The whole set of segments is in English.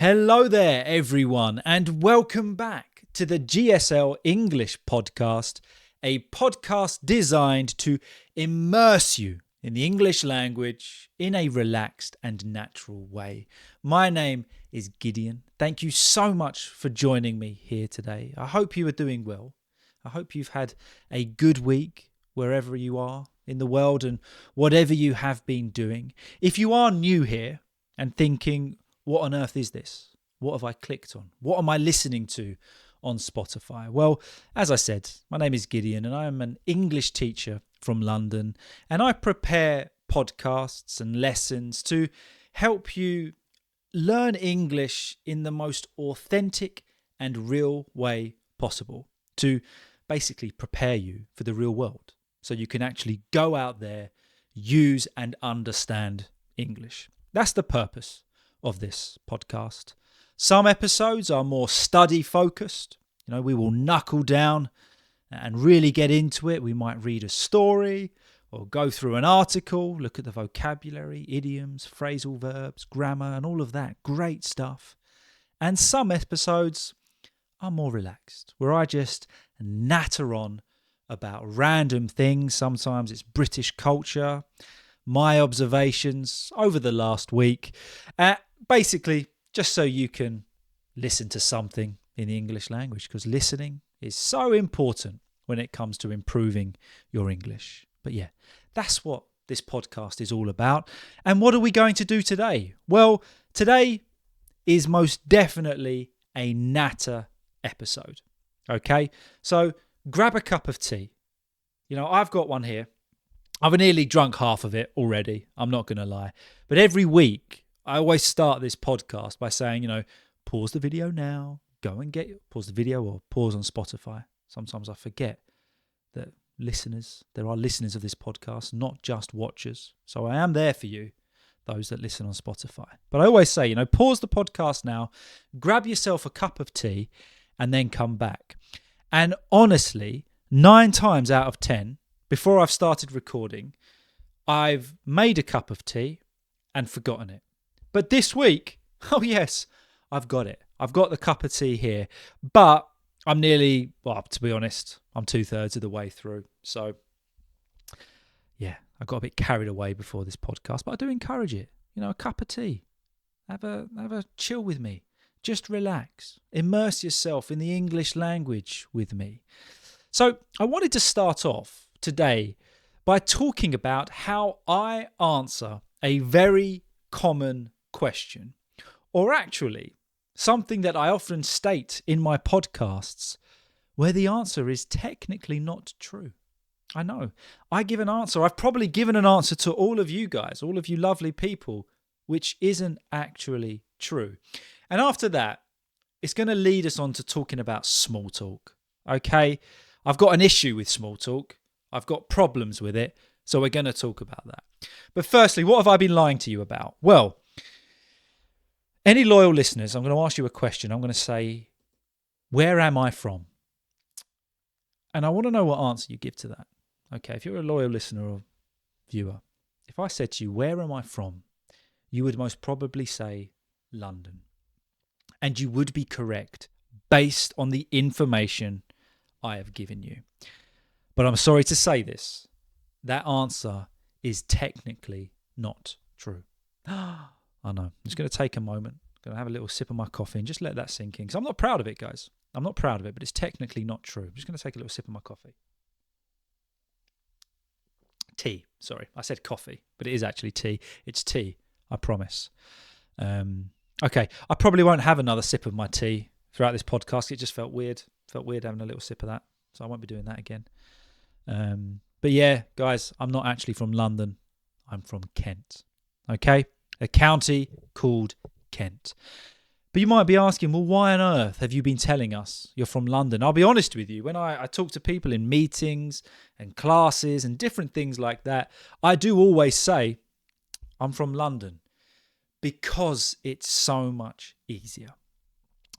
Hello there, everyone, and welcome back to the GSL-English Podcast, a podcast designed to immerse you in the English language in a relaxed and natural way. My name is Gideon. Thank you so much for joining me here today. I hope you are doing well. I hope you've had a good week wherever you are in the world and whatever you have been doing. If you are new here and thinking, what on earth is this? What have I clicked on? What am I listening to on Spotify? Well, as I said, my name is Gideon and I am an English teacher from London, and I prepare podcasts and lessons to help you learn English in the most authentic and real way possible, to basically prepare you for the real world so you can actually go out there, use and understand English. That's the purpose of this podcast. Some episodes are more study focused. We will knuckle down and really get into it. We might read a story or go through an article, look at the vocabulary, idioms, phrasal verbs, grammar, and all of that great stuff. And some episodes are more relaxed, where I just natter on about random things. Sometimes it's British culture, my observations over the last week. Basically, just so you can listen to something in the English language, because listening is so important when it comes to improving your English. But yeah, that's what this podcast is all about. And what are we going to do today? Well, today is most definitely a natter episode. Okay, so grab a cup of tea. I've got one here. I've nearly drunk half of it already. I'm not going to lie. But every week, I always start this podcast by saying, pause the video now, pause the video or pause on Spotify. Sometimes I forget that there are listeners of this podcast, not just watchers. So I am there for you, those that listen on Spotify. But I always say, pause the podcast now, grab yourself a cup of tea and then come back. And honestly, 9 times out of 10, before I've started recording, I've made a cup of tea and forgotten it. But this week, oh yes, I've got it. I've got the cup of tea here. But I'm to be honest, I'm 2/3 of the way through. So yeah, I got a bit carried away before this podcast. But I do encourage it. A cup of tea. Have a chill with me. Just relax. Immerse yourself in the English language with me. So I wanted to start off today by talking about how I answer a very common question, or actually something that I often state in my podcasts where the answer is technically not true. I know. I give an answer. I've probably given an answer to all of you guys, all of you lovely people, which isn't actually true. And after that, it's going to lead us on to talking about small talk. Okay? I've got an issue with small talk. I've got problems with it. So we're going to talk about that. But firstly, what have I been lying to you about? Well, any loyal listeners, I'm going to ask you a question. I'm going to say, where am I from? And I want to know what answer you give to that. Okay, if you're a loyal listener or viewer, if I said to you, where am I from? You would most probably say London. And you would be correct based on the information I have given you. But I'm sorry to say this. That answer is technically not true. I know. I'm just going to take a moment. I'm going to have a little sip of my coffee and just let that sink in. Because I'm not proud of it, guys. I'm not proud of it, but it's technically not true. I'm just going to take a little sip of my coffee. Tea. Sorry, I said coffee, but it is actually tea. It's tea, I promise. Okay, I probably won't have another sip of my tea throughout this podcast. It just felt weird. Felt weird having a little sip of that. So I won't be doing that again. But yeah, guys, I'm not actually from London. I'm from Kent. Okay? A county called Kent. But you might be asking, well, why on earth have you been telling us you're from London? I'll be honest with you. When I talk to people in meetings and classes and different things like that, I do always say I'm from London because it's so much easier.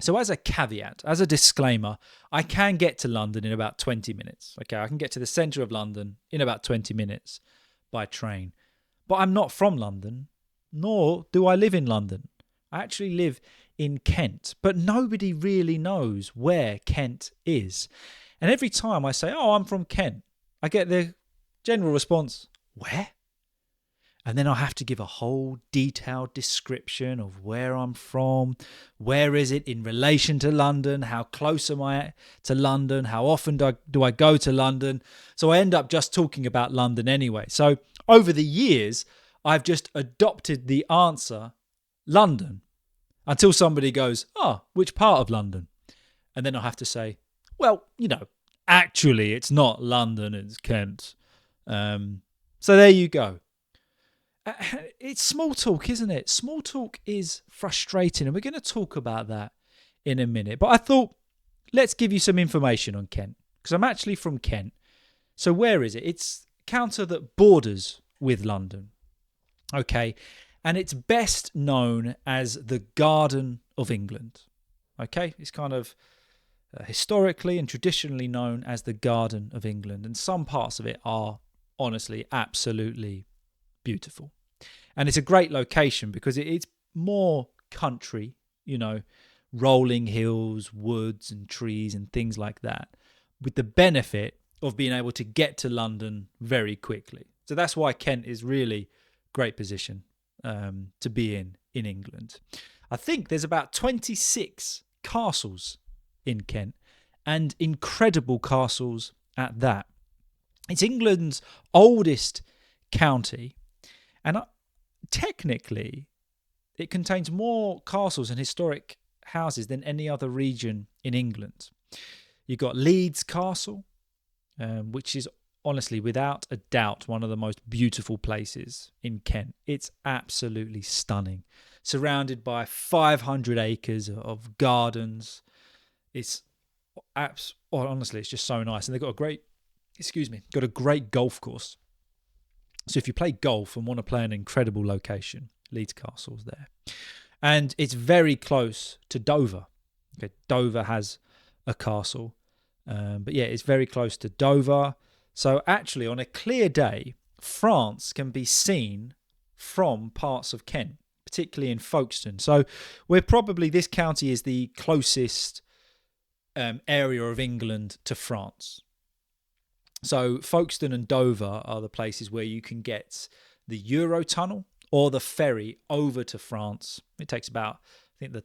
So as a caveat, as a disclaimer, I can get to London in about 20 minutes. Okay, I can get to the centre of London in about 20 minutes by train. But I'm not from London, nor do I live in London. I actually live in Kent, but nobody really knows where Kent is. And every time I say, oh, I'm from Kent, I get the general response, where? And then I have to give a whole detailed description of where I'm from, where is it in relation to London, how close am I to London, how often do I go to London. So I end up just talking about London anyway. So over the years, I've just adopted the answer London until somebody goes, which part of London? And then I have to say, well, actually it's not London, it's Kent. So there you go. It's small talk, isn't it? Small talk is frustrating, and we're going to talk about that in a minute. But I thought, let's give you some information on Kent, because I'm actually from Kent. So where is it? It's a county that borders with London. Okay, and it's best known as the Garden of England. Okay, it's kind of historically and traditionally known as the Garden of England, and some parts of it are honestly absolutely beautiful. And it's a great location because it's more country, rolling hills, woods and trees and things like that, with the benefit of being able to get to London very quickly. So that's why Kent is really great position to be in England. I think there's about 26 castles in Kent, and incredible castles at that. It's England's oldest county, and technically it contains more castles and historic houses than any other region in England. You've got Leeds Castle, which is honestly, without a doubt, one of the most beautiful places in Kent. It's absolutely stunning. Surrounded by 500 acres of gardens. Honestly, it's just so nice. And they've got a great golf course. So if you play golf and want to play an incredible location, Leeds Castle's there. And it's very close to Dover. Okay, Dover has a castle. But yeah, it's very close to Dover. So actually, on a clear day, France can be seen from parts of Kent, particularly in Folkestone. So this county is the closest area of England to France. So Folkestone and Dover are the places where you can get the Eurotunnel or the ferry over to France. It takes the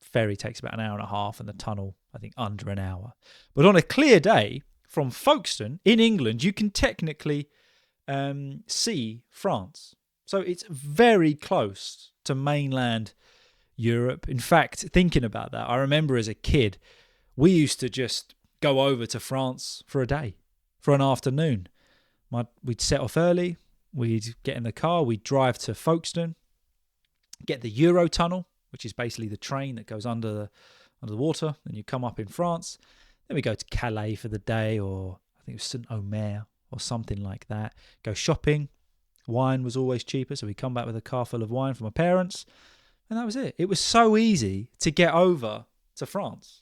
ferry takes about an hour and a half, and the tunnel, I think, under an hour. But on a clear day, from Folkestone in England, you can technically see France. So it's very close to mainland Europe. In fact, thinking about that, I remember as a kid, we used to just go over to France for a day, for an afternoon. We'd set off early, we'd get in the car, we'd drive to Folkestone, get the Eurotunnel, which is basically the train that goes under the water, then you come up in France. Then we go to Calais for the day, or I think it was Saint-Omer or something like that. Go shopping. Wine was always cheaper, so we come back with a car full of wine from my parents. And that was it. It was so easy to get over to France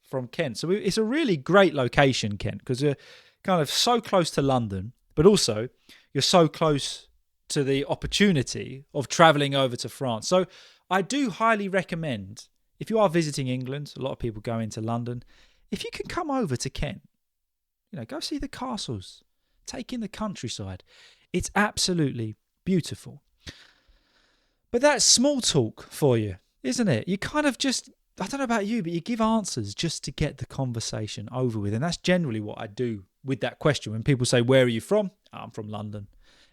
from Kent. So it's a really great location, Kent, because you're kind of so close to London, but also you're so close to the opportunity of travelling over to France. So I do highly recommend, if you are visiting England, a lot of people go into London, if you can come over to Kent, go see the castles, take in the countryside. It's absolutely beautiful. But that's small talk for you, isn't it? You kind of just, I don't know about you, but you give answers just to get the conversation over with. And that's generally what I do with that question. When people say, where are you from? I'm from London.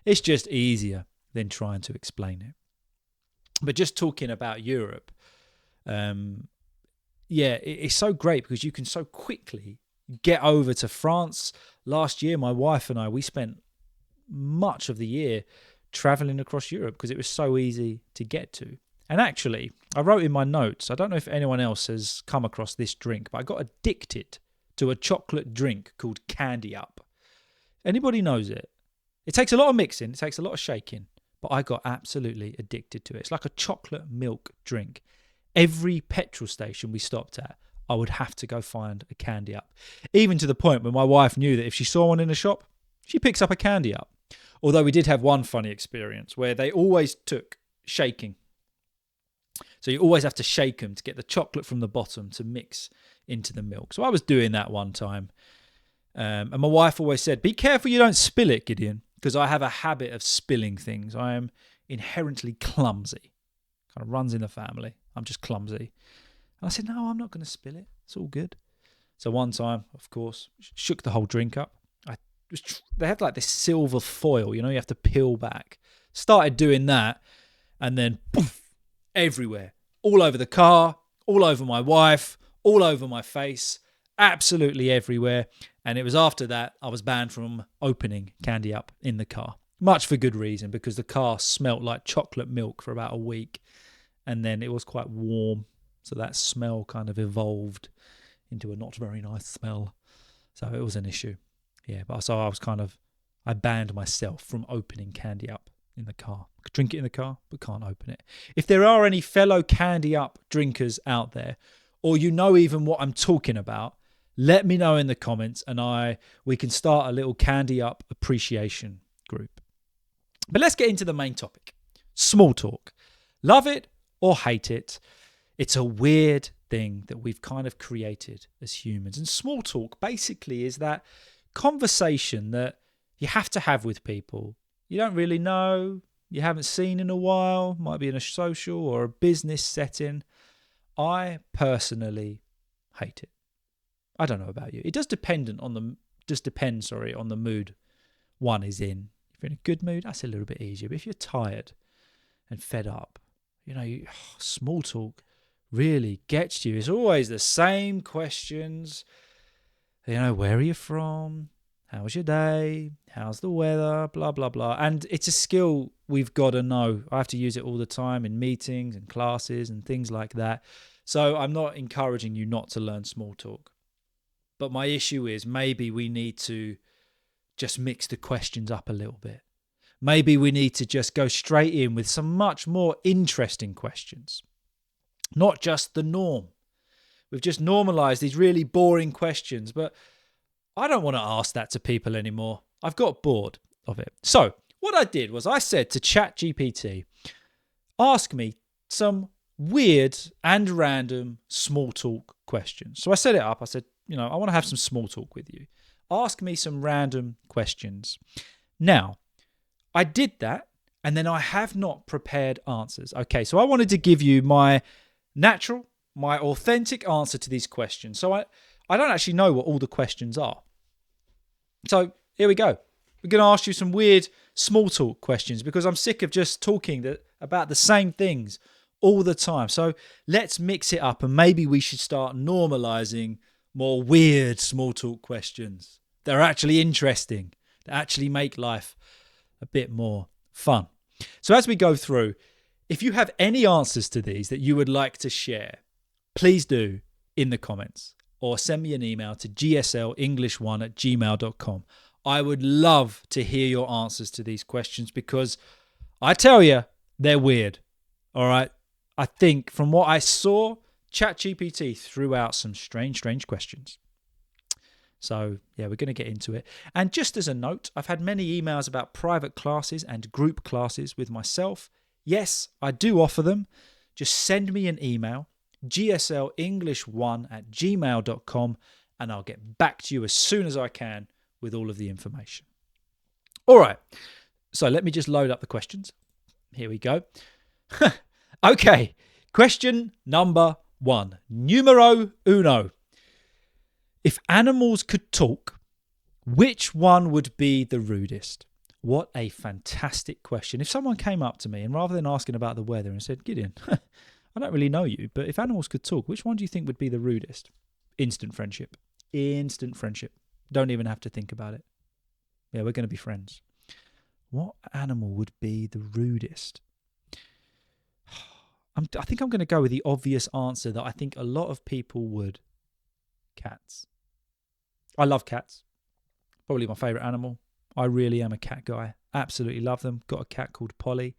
It's just easier than trying to explain it. But just talking about Europe, it's so great because you can so quickly get over to France. Last year, my wife and I, we spent much of the year traveling across Europe because it was so easy to get to. And actually, I wrote in my notes, I don't know if anyone else has come across this drink, but I got addicted to a chocolate drink called Candy Up. Anybody knows it? It takes a lot of mixing, it takes a lot of shaking, but I got absolutely addicted to it. It's like a chocolate milk drink. Every petrol station we stopped at, I would have to go find a Candy Up. Even to the point where my wife knew that if she saw one in a shop, she picks up a Candy Up. Although we did have one funny experience where they always took shaking. So you always have to shake them to get the chocolate from the bottom to mix into the milk. So I was doing that one time. And my wife always said, be careful you don't spill it, Gideon, because I have a habit of spilling things. I am inherently clumsy. Kind of runs in the family. I'm just clumsy. And I said, no, I'm not going to spill it. It's all good. So one time, of course, shook the whole drink up. They have like this silver foil, you have to peel back. Started doing that, and then poof, everywhere. All over the car, all over my wife, all over my face, absolutely everywhere. And it was after that I was banned from opening Candy Up in the car. Much for good reason, because the car smelt like chocolate milk for about a week. And then it was quite warm. So that smell kind of evolved into a not very nice smell. So it was an issue. Yeah, but so I banned myself from opening Candy Up in the car. I could drink it in the car, but can't open it. If there are any fellow Candy Up drinkers out there, or you know even what I'm talking about, let me know in the comments, and we can start a little Candy Up appreciation group. But let's get into the main topic. Small talk. Love it or hate it, it's a weird thing that we've kind of created as humans. And small talk basically is that conversation that you have to have with people you don't really know, you haven't seen in a while, might be in a social or a business setting. I personally hate it. I don't know about you. It does depend on the mood one is in. If you're in a good mood, that's a little bit easier. But if you're tired and fed up, small talk really gets you. It's always the same questions. Where are you from? How was your day? How's the weather? Blah, blah, blah. And it's a skill we've got to know. I have to use it all the time in meetings and classes and things like that. So I'm not encouraging you not to learn small talk. But my issue is maybe we need to just mix the questions up a little bit. Maybe we need to just go straight in with some much more interesting questions. Not just the norm. We've just normalized these really boring questions, but I don't want to ask that to people anymore. I've got bored of it. So what I did was I said to ChatGPT, ask me some weird and random small talk questions. So I set it up. I said, I want to have some small talk with you. Ask me some random questions. Now, I did that, and then I have not prepared answers. Okay, so I wanted to give you my authentic answer to these questions. So I don't actually know what all the questions are. So here we go. We're going to ask you some weird small talk questions because I'm sick of just talking about the same things all the time. So let's mix it up, and maybe we should start normalizing more weird small talk questions that are actually interesting, that actually make life a bit more fun. So as we go through, if you have any answers to these that you would like to share, please do in the comments or send me an email to GSL-English1@gmail.com. I would love to hear your answers to these questions because I tell you, they're weird. All right. I think from what I saw, ChatGPT threw out some strange questions. So, yeah, we're going to get into it. And just as a note, I've had many emails about private classes and group classes with myself. Yes, I do offer them. Just send me an email, GSL-English1@gmail.com, and I'll get back to you as soon as I can with all of the information. All right. So let me just load up the questions. Here we go. Okay. Question number 1. Numero uno. If animals could talk, which one would be the rudest? What a fantastic question. If someone came up to me and rather than asking about the weather and said, Gideon, I don't really know you, but if animals could talk, which one do you think would be the rudest? Instant friendship. Instant friendship. Don't even have to think about it. Yeah, we're going to be friends. What animal would be the rudest? I think I'm going to go with the obvious answer that I think a lot of people would. Cats. I love cats. Probably my favourite animal. I really am a cat guy. Absolutely love them. Got a cat called Polly.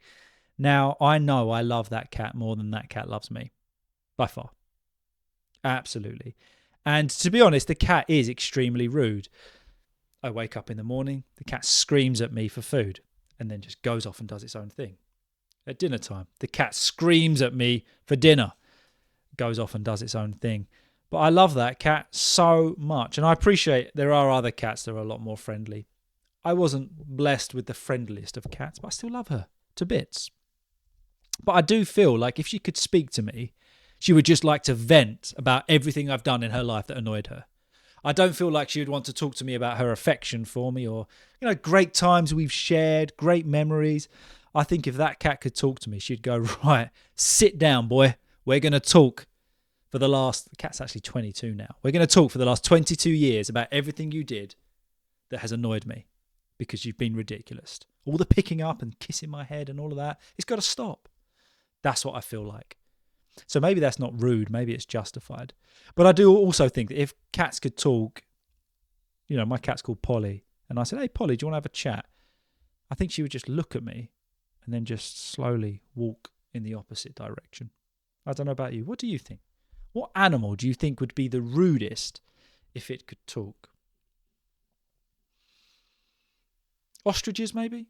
Now, I know I love that cat more than that cat loves me. By far. Absolutely. And to be honest, the cat is extremely rude. I wake up in the morning, the cat screams at me for food and then just goes off and does its own thing. at dinner time. The cat screams at me for dinner, goes off and does its own thing. But I love that cat so much. And I appreciate there are other cats that are a lot more friendly. I wasn't blessed with the friendliest of cats, but I still love her to bits. But I do feel like if she could speak to me, she would just like to vent about everything I've done in her life that annoyed her. I don't feel like she would want to talk to me about her affection for me or, great times we've shared, great memories. I think if that cat could talk to me, she'd go, right, sit down, boy. We're going to talk the cat's actually 22 now. We're going to talk for the last 22 years about everything you did that has annoyed me because you've been ridiculous. All the picking up and kissing my head and all of that, it's got to stop. That's what I feel like. So maybe that's not rude. Maybe it's justified. But I do also think that if cats could talk, my cat's called Polly, and I said, hey, Polly, do you want to have a chat? I think she would just look at me and then just slowly walk in the opposite direction. I don't know about you. What do you think? What animal do you think would be the rudest if it could talk? Ostriches, maybe?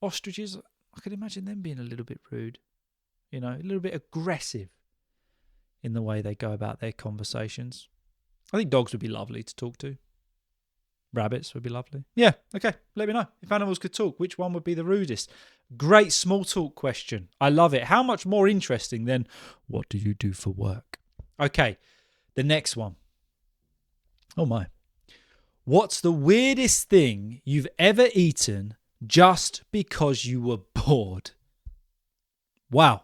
Ostriches, I could imagine them being a little bit rude. A little bit aggressive in the way they go about their conversations. I think dogs would be lovely to talk to. Rabbits would be lovely. Yeah, okay, let me know. If animals could talk, which one would be the rudest? Great small talk question. I love it. How much more interesting than, what do you do for work? Okay, the next one. Oh my. What's the weirdest thing you've ever eaten just because you were bored? Wow.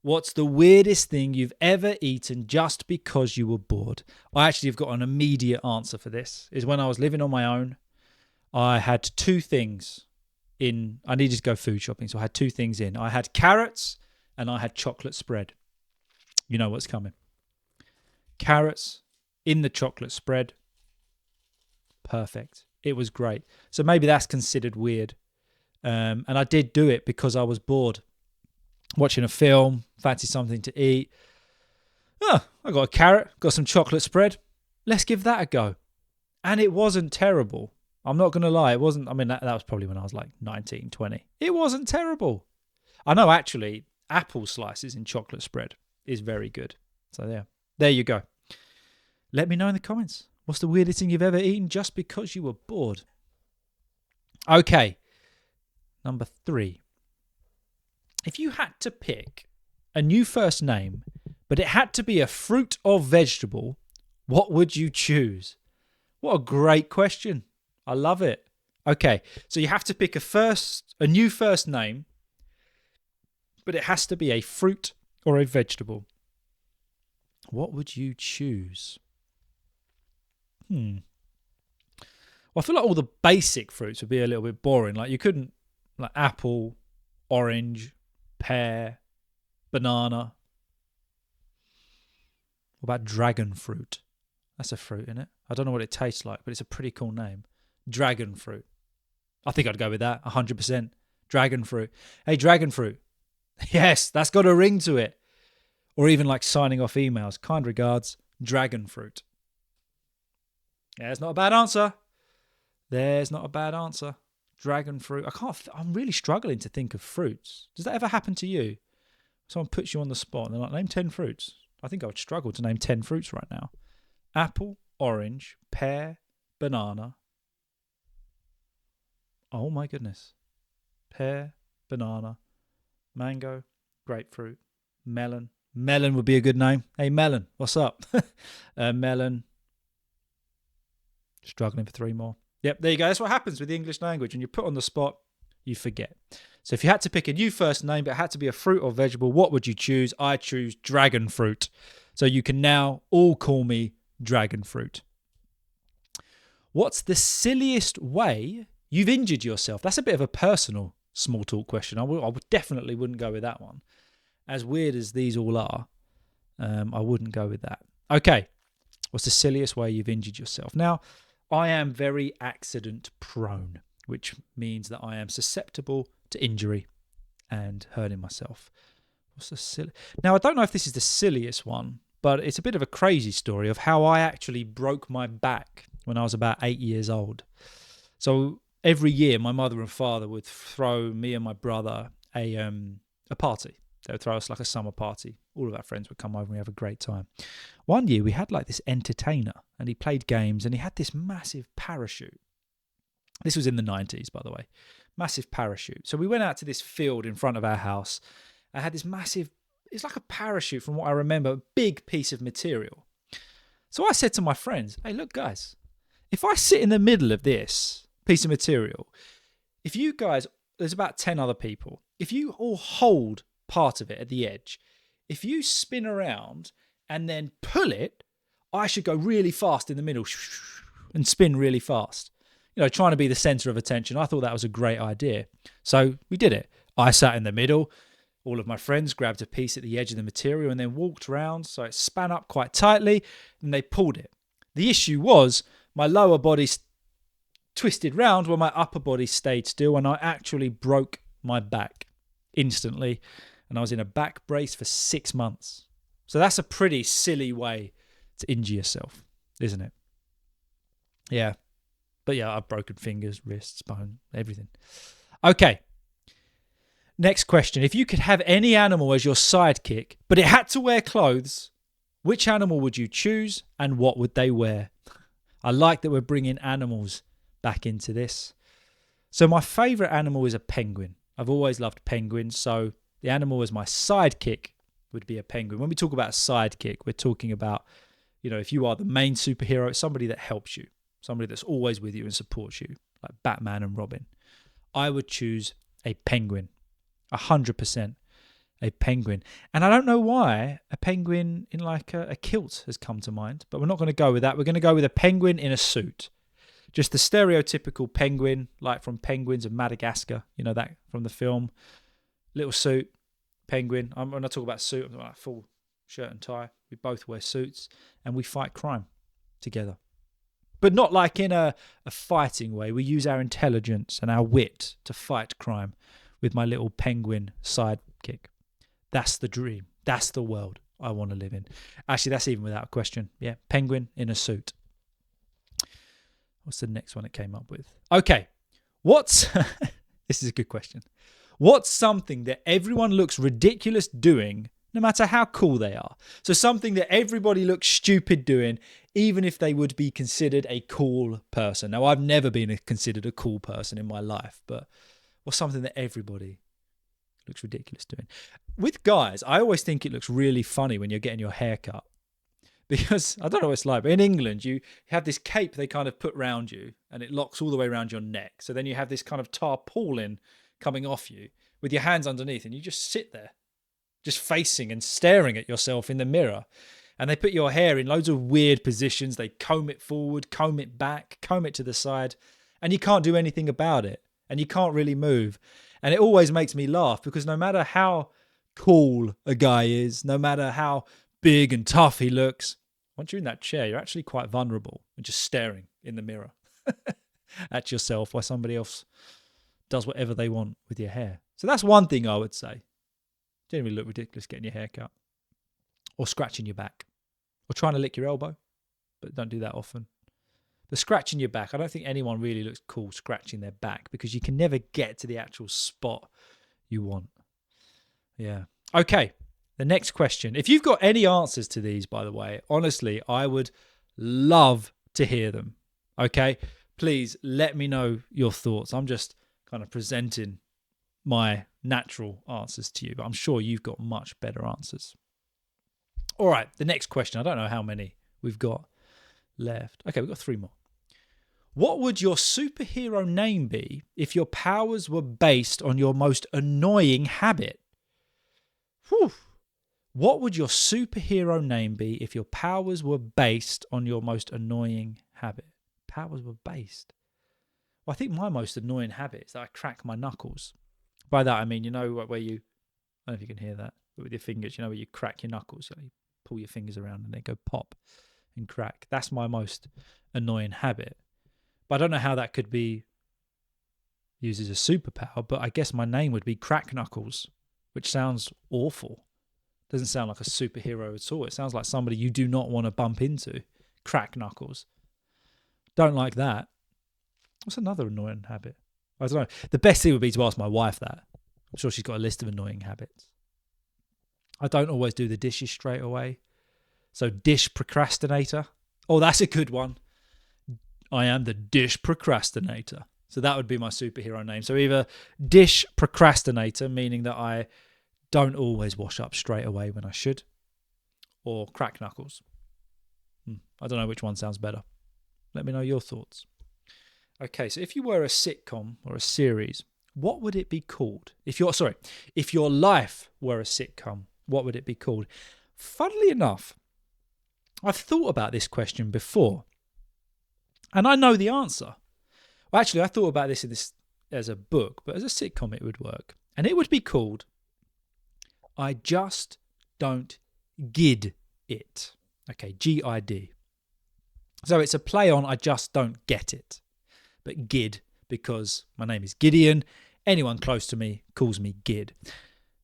What's the weirdest thing you've ever eaten just because you were bored? I actually have got an immediate answer for this. Is when I was living on my own, I had two things in. I needed to go food shopping, so I had two things in. I had carrots and I had chocolate spread. You know what's coming. Carrots in the chocolate spread. Perfect. It was great. So maybe that's considered weird. And I did do it because I was bored. Watching a film, fancy something to eat. Oh, I got a carrot, got some chocolate spread. Let's give that a go. And it wasn't terrible. I'm not going to lie. It wasn't, that was probably when I was like 19, 20. It wasn't terrible. I know actually apple slices in chocolate spread is very good. So there you go. Let me know in the comments. What's the weirdest thing you've ever eaten just because you were bored? Okay. Number 3. If you had to pick a new first name, but it had to be a fruit or vegetable, what would you choose? What a great question. I love it. Okay, so you have to pick a new first name, but it has to be a fruit or a vegetable. What would you choose? Well, I feel like all the basic fruits would be a little bit boring. Like you couldn't, like apple, orange, pear, banana. What about dragon fruit? That's a fruit, isn't it? I don't know what it tastes like, but it's a pretty cool name. Dragon fruit. I think I'd go with that, 100%. Dragon fruit. Hey, dragon fruit. Yes, that's got a ring to it. Or even like signing off emails. Kind regards, dragon fruit. Yeah, it's not a bad answer. There's not a bad answer. Dragon fruit. I'm really struggling to think of fruits. Does that ever happen to you? Someone puts you on the spot and they're like, name 10 fruits. I think I would struggle to name 10 fruits right now. Apple, orange, pear, banana. Oh my goodness. Pear, banana, mango, grapefruit, melon. Melon would be a good name. Hey, melon, what's up? Melon. Struggling for 3 more. Yep, there you go. That's what happens with the English language. When you're put on the spot, you forget. So if you had to pick a new first name, but it had to be a fruit or vegetable, what would you choose? I choose dragon fruit. So you can now all call me dragon fruit. What's the silliest way you've injured yourself? That's a bit of a personal small talk question. I would definitely wouldn't go with that one. As weird as these all are, I wouldn't go with that. Okay, what's the silliest way you've injured yourself? Now, I am very accident prone, which means that I am susceptible to injury and hurting myself. What's the silly? Now, I don't know if this is the silliest one, but it's a bit of a crazy story of how I actually broke my back when I was about 8 years old. So every year, my mother and father would throw me and my brother a party. They would throw us like a summer party. All of our friends would come over and we have a great time. One year we had like this entertainer and he played games and he had this massive parachute. This was in the 90s, by the way. Massive parachute. So we went out to this field in front of our house. I had this massive, it's like a parachute from what I remember, a big piece of material. So I said to my friends, hey, look, guys, if I sit in the middle of this piece of material, if you guys, there's about 10 other people, if you all hold part of it at the edge, if you spin around and then pull it, I should go really fast in the middle and spin really fast. You know, trying to be the center of attention. I thought that was a great idea. So we did it. I sat in the middle. All of my friends grabbed a piece at the edge of the material and then walked around. So it span up quite tightly and they pulled it. The issue was my lower body twisted round while my upper body stayed still, and I actually broke my back instantly. And I was in a back brace for 6 months. So that's a pretty silly way to injure yourself, isn't it? Yeah. But yeah, I've broken fingers, wrists, bone, everything. Okay. Next question. If you could have any animal as your sidekick, but it had to wear clothes, which animal would you choose and what would they wear? I like that we're bringing animals back into this. So my favourite animal is a penguin. I've always loved penguins. So the animal as my sidekick would be a penguin. When we talk about a sidekick, we're talking about, you know, if you are the main superhero, it's somebody that helps you. Somebody that's always with you and supports you, like Batman and Robin. I would choose a penguin, 100% a penguin. And I don't know why a penguin in like a kilt has come to mind, but we're not going to go with that. We're going to go with a penguin in a suit. Just the stereotypical penguin, like from Penguins of Madagascar, you know, that from the film. Little suit, penguin. When I talk about suit, I'm talking about full shirt and tie. We both wear suits and we fight crime together. But not like in a fighting way. We use our intelligence and our wit to fight crime with my little penguin sidekick. That's the dream. That's the world I want to live in. Actually, that's even without a question. Yeah, penguin in a suit. What's the next one it came up with? Okay, this is a good question. What's something that everyone looks ridiculous doing, no matter how cool they are? So something that everybody looks stupid doing, even if they would be considered a cool person. Now, I've never been considered a cool person in my life, but what's something that everybody looks ridiculous doing? With guys, I always think it looks really funny when you're getting your hair cut. Because, I don't know what it's like, but in England, you have this cape they kind of put round you, and it locks all the way around your neck. So then you have this kind of tarpaulin coming off you with your hands underneath, and you just sit there, just facing and staring at yourself in the mirror. And they put your hair in loads of weird positions. They comb it forward, comb it back, comb it to the side, and you can't do anything about it. And you can't really move. And it always makes me laugh because no matter how cool a guy is, no matter how big and tough he looks, once you're in that chair, you're actually quite vulnerable and just staring in the mirror at yourself while somebody else does whatever they want with your hair. So that's one thing I would say. Didn't really look ridiculous getting your hair cut. Or scratching your back. Or trying to lick your elbow. But don't do that often. But scratching your back, I don't think anyone really looks cool scratching their back because you can never get to the actual spot you want. Yeah. Okay. The next question. If you've got any answers to these, by the way, honestly, I would love to hear them. Okay? Please let me know your thoughts. I'm just kind of presenting my natural answers to you, but I'm sure you've got much better answers. All right, the next question. I don't know how many we've got left. Okay, we've got 3 more. What would your superhero name be if your powers were based on your most annoying habit? Whew. What would your superhero name be if your powers were based on your most annoying habit? Powers were based. Well, I think my most annoying habit is that I crack my knuckles. By that, I mean, you know, where you, I don't know if you can hear that, but with your fingers, you know, where you crack your knuckles, you pull your fingers around and they go pop and crack. That's my most annoying habit. But I don't know how that could be used as a superpower, but I guess my name would be Crack Knuckles, which sounds awful. Doesn't sound like a superhero at all. It sounds like somebody you do not want to bump into. Crack Knuckles. Don't like that. What's another annoying habit? I don't know. The best thing would be to ask my wife that. I'm sure she's got a list of annoying habits. I don't always do the dishes straight away. So dish procrastinator. Oh, that's a good one. I am the dish procrastinator. So that would be my superhero name. So either dish procrastinator, meaning that I don't always wash up straight away when I should, or crack knuckles. I don't know which one sounds better. Let me know your thoughts. Okay, so if you were a sitcom or a series, what would it be called? If your life were a sitcom, what would it be called? Funnily enough, I've thought about this question before, and I know the answer. Well, actually, I thought about this as a book, but as a sitcom it would work. And it would be called I Just Don't Gid It. Okay, G-I-D. So it's a play on I Just Don't Get It. But Gid, because my name is Gideon, anyone close to me calls me Gid.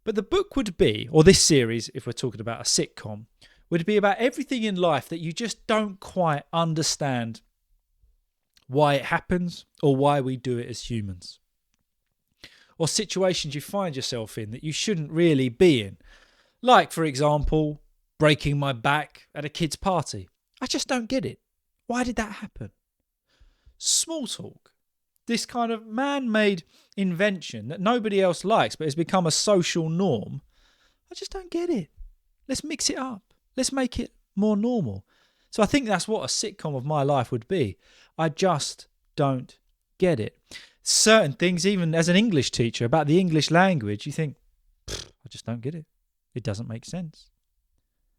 But the book would be, or this series, if we're talking about a sitcom, would be about everything in life that you just don't quite understand why it happens or why we do it as humans. Or situations you find yourself in that you shouldn't really be in. Like, for example, breaking my back at a kid's party. I just don't get it. Why did that happen? Small talk. This kind of man-made invention that nobody else likes but has become a social norm. I just don't get it. Let's mix it up. Let's make it more normal. So I think that's what a sitcom of my life would be. I just don't get it. Certain things, even as an English teacher, about the English language, you think, I just don't get it. It doesn't make sense.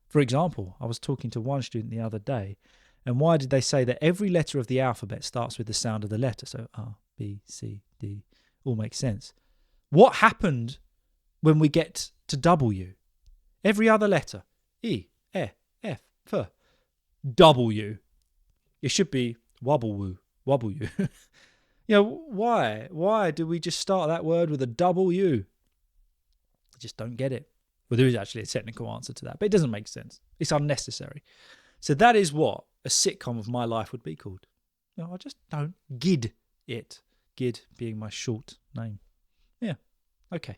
For example, I was talking to one student the other day, and why did they say that every letter of the alphabet starts with the sound of the letter? So R, B, C, D, all makes sense. What happened when we get to W? Every other letter, E, F, F, W. It should be wobble-woo, wobble-you. Why? Why do we just start that word with a W? I just don't get it. Well, there is actually a technical answer to that, but it doesn't make sense. It's unnecessary. So that is what a sitcom of my life would be called. I just don't gid it. Gid being my short name. Yeah, okay.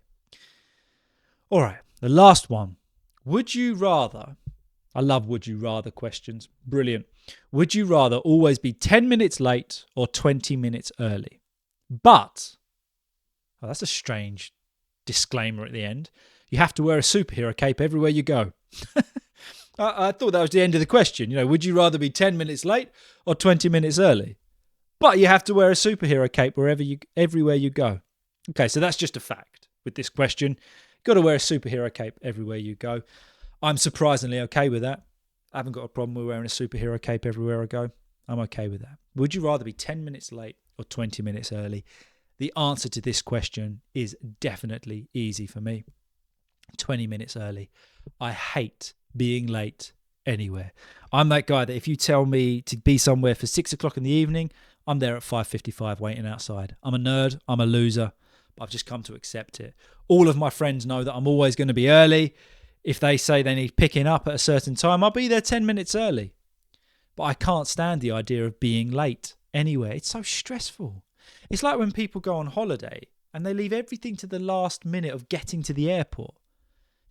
All right, the last one. Would you rather... I love would you rather questions. Brilliant. Would you rather always be 10 minutes late or 20 minutes early? But, that's a strange disclaimer at the end. You have to wear a superhero cape everywhere you go. I thought that was the end of the question. Would you rather be 10 minutes late or 20 minutes early? But you have to wear a superhero cape everywhere you go. Okay, so that's just a fact with this question. You've got to wear a superhero cape everywhere you go. I'm surprisingly okay with that. I haven't got a problem with wearing a superhero cape everywhere I go. I'm okay with that. Would you rather be 10 minutes late or 20 minutes early? The answer to this question is definitely easy for me. 20 minutes early. I hate being late anywhere. I'm that guy that if you tell me to be somewhere for 6 o'clock in the evening, I'm there at 5:55 waiting outside. I'm a nerd. I'm a loser. But I've just come to accept it. All of my friends know that I'm always going to be early. If they say they need picking up at a certain time, I'll be there 10 minutes early. But I can't stand the idea of being late anywhere. It's so stressful. It's like when people go on holiday and they leave everything to the last minute of getting to the airport.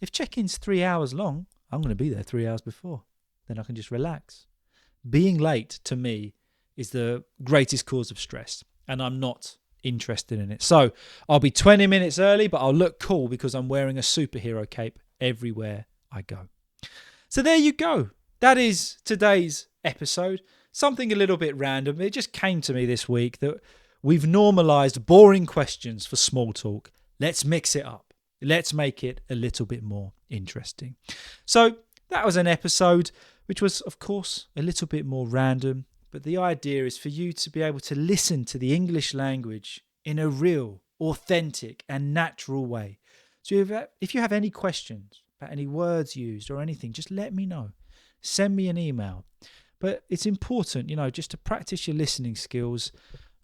If check-in's 3 hours long, I'm going to be there 3 hours before. Then I can just relax. Being late, to me, is the greatest cause of stress. And I'm not interested in it. So I'll be 20 minutes early, but I'll look cool because I'm wearing a superhero cape everywhere I go. So there you go. That is today's episode. Something a little bit random. It just came to me this week that we've normalized boring questions for small talk. Let's mix it up. Let's make it a little bit more interesting. So that was an episode which was, of course, a little bit more random. But the idea is for you to be able to listen to the English language in a real, authentic and natural way. So if you have any questions about any words used or anything, just let me know. Send me an email. But it's important, just to practice your listening skills,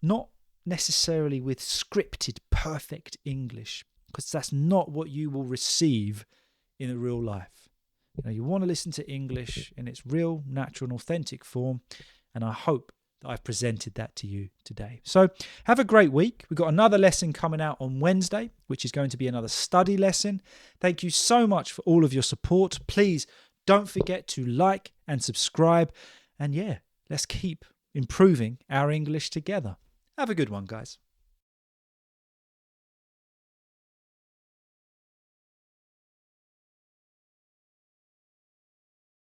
not necessarily with scripted, perfect English, because that's not what you will receive in a real life. You want to listen to English in its real, natural and authentic form. And I hope that I've presented that to you today. So have a great week. We've got another lesson coming out on Wednesday, which is going to be another study lesson. Thank you so much for all of your support. Please don't forget to like and subscribe. And yeah, let's keep improving our English together. Have a good one, guys.